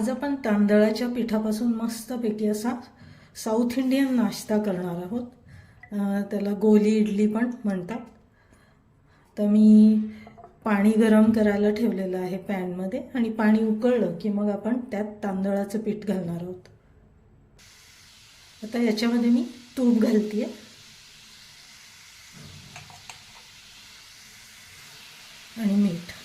आज आपण तांदळाच्या पिठापासून मस्तपैकी असा साऊथ इंडियन नाश्ता करणार आहोत. त्याला गोली इडली पण म्हणतात. तर मी पाणी गरम करायला ठेवलेलं आहे पॅनमध्ये आणि पाणी उकळलं की मग आपण त्यात तांदळाचं पीठ घालणार आहोत. आता याच्यामध्ये मी तूप घालते आणि मीठ.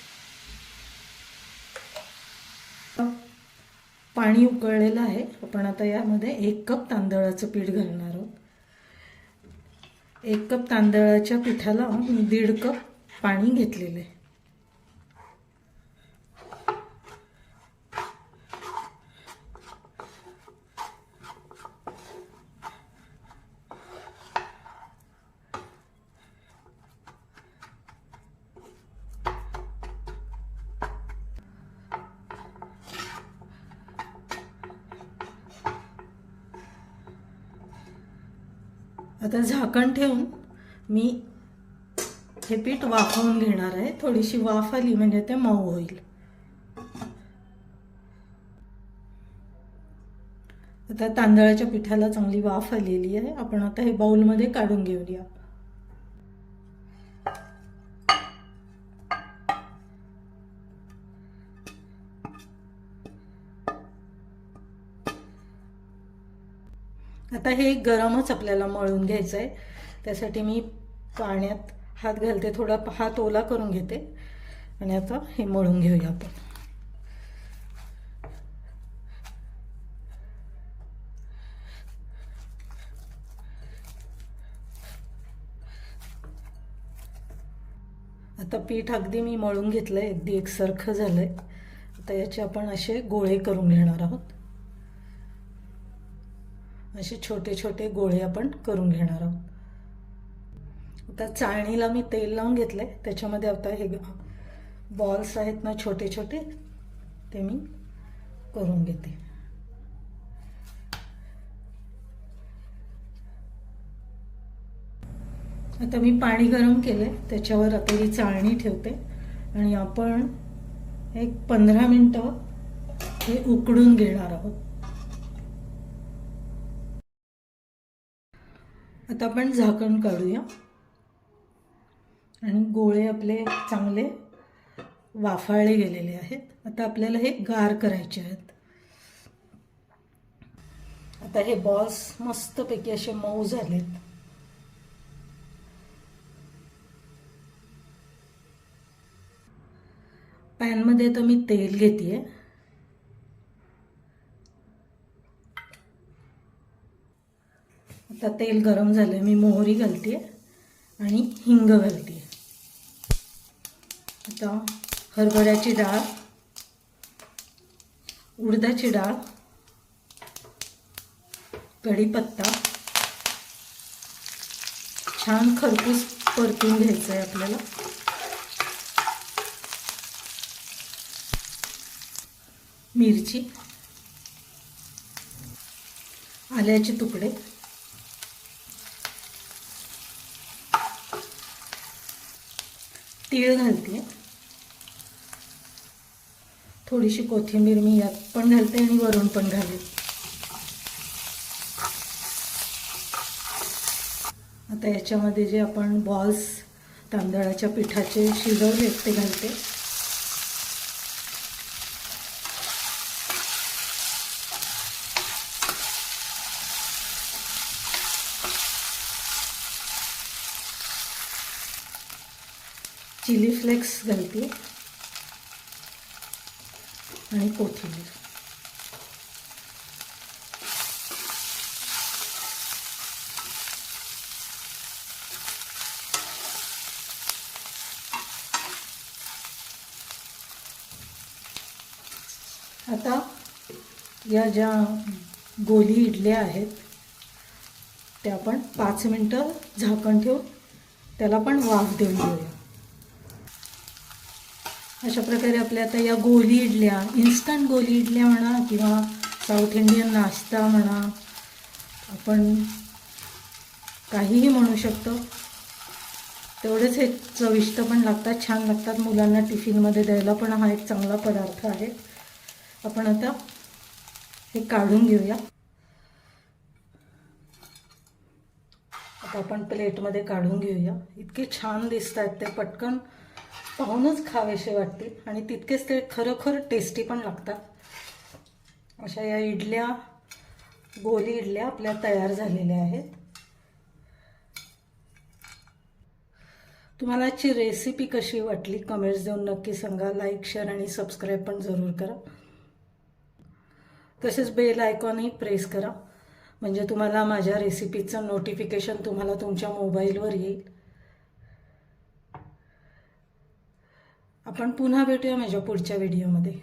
पाणी उकळलेलं आहे. आपण आता यामध्ये 1 कप तांदळाचं पीठ घालणार आहोत. 1 कप तांदळाच्या पिठाला मी 1.5 कप पाणी घेतलेलं आहे. आता झाकण ठेवून मी हे पीठ वाफवून घेणार आहे. थोडीशी वाफ आली म्हणजे ते मऊ होईल. आता तांदळाच्या पिठाला चांगली वाफ आलेली आहे. आपण आता हे बाउलमध्ये काढून घेऊया. आता हे गरमच आपल्याला मळून घ्यायचं आहे. त्यासाठी मी पाण्यात हात घालते, थोडा हात ओला करून घेते आणि आता हे मळून घेऊया आपण. आता पीठ अगदी मी मळून घेतलंय, अगदी एकसारखं झालंय. आता याचे आपण असे गोळे करून घेणार आहोत. असे छोटे छोटे गोळे आपण करून घेणार आहोत. आता चाळणीला मी तेल लावून घेतलंय. त्याच्यामध्ये आता हे बॉल्स आहेत ना छोटे छोटे, ते मी करून घेते. आता मी पाणी गरम केलंय, त्याच्यावर आता ही चाळणी ठेवते आणि आपण एक 15 मिनिटं हे उकडून घेणार आहोत. आता आपण झाकण काढूया आणि गोळे आपले चांगले वाफाळले गेलेले आहेत. आता आपल्याला हे गार करायचे आहेत. आता हे बॉल्स मस्तपैकी असे मऊ झालेत. पॅनमध्ये तर मी तेल घेतेय. आता तेल गरम झालंय. मी मोहरी घालते आणि हिंग घालते. आता हरभऱ्याची डाळ, उडदाची डाळ, कढीपत्ता छान खरपूस परतून घ्यायचं आहे आपल्याला. मिरची, आल्याचे तुकडे, तीळ घालते, थोडीशी कोथिंबीर मी यात पण घालते आणि वरून पण घालेल. आता याच्यामध्ये जे आपण बॉल्स तांदळाच्या पिठाचे शिजवले ते घालते. चिली फ्लेक्स घालते आणि कोथिंबीर. आता या ज्या गोली इडल्या आहेत त्या आपण 5 मिनिटं झाकण ठेवून त्याला पण वाफ देऊन घेऊया. अशा प्रकारे आपल्या आता या गोली इडल्या, इन्स्टंट गोली इडल्या म्हणा किंवा साऊथ इंडियन नाश्ता म्हणा, आपण काहीही म्हणू शकतो. तेवढेच हे चविष्ट पण लागतात, छान लागतात. मुलांना टिफिनमध्ये द्यायला पण हा एक चांगला पदार्थ आहे. आपण आता हे काढून घेऊया. आता आपण प्लेटमध्ये काढून घेऊया. इतके छान दिसत आहेत ते, पटकन पाहूनच खावेसे वाटतील आणि तितकेच ते खरोखर टेस्टी पण लागतात. अशा या इडल्या, गोली इडल्या आपल्या तयार झालेल्या आहेत. तुम्हाला आजची रेसिपी कशी वाटली कमेंट्स देऊन नक्की सांगा. लाईक, शेअर आणि सबस्क्राईब पण जरूर करा. तसेच बेल आयकॉनही प्रेस करा, म्हणजे तुम्हाला माझ्या रेसिपीचं नोटिफिकेशन तुम्हाला तुमच्या मोबाईलवर येईल. आपण पुन्हा भेटूया माझ्या पुढच्या व्हिडिओमध्ये.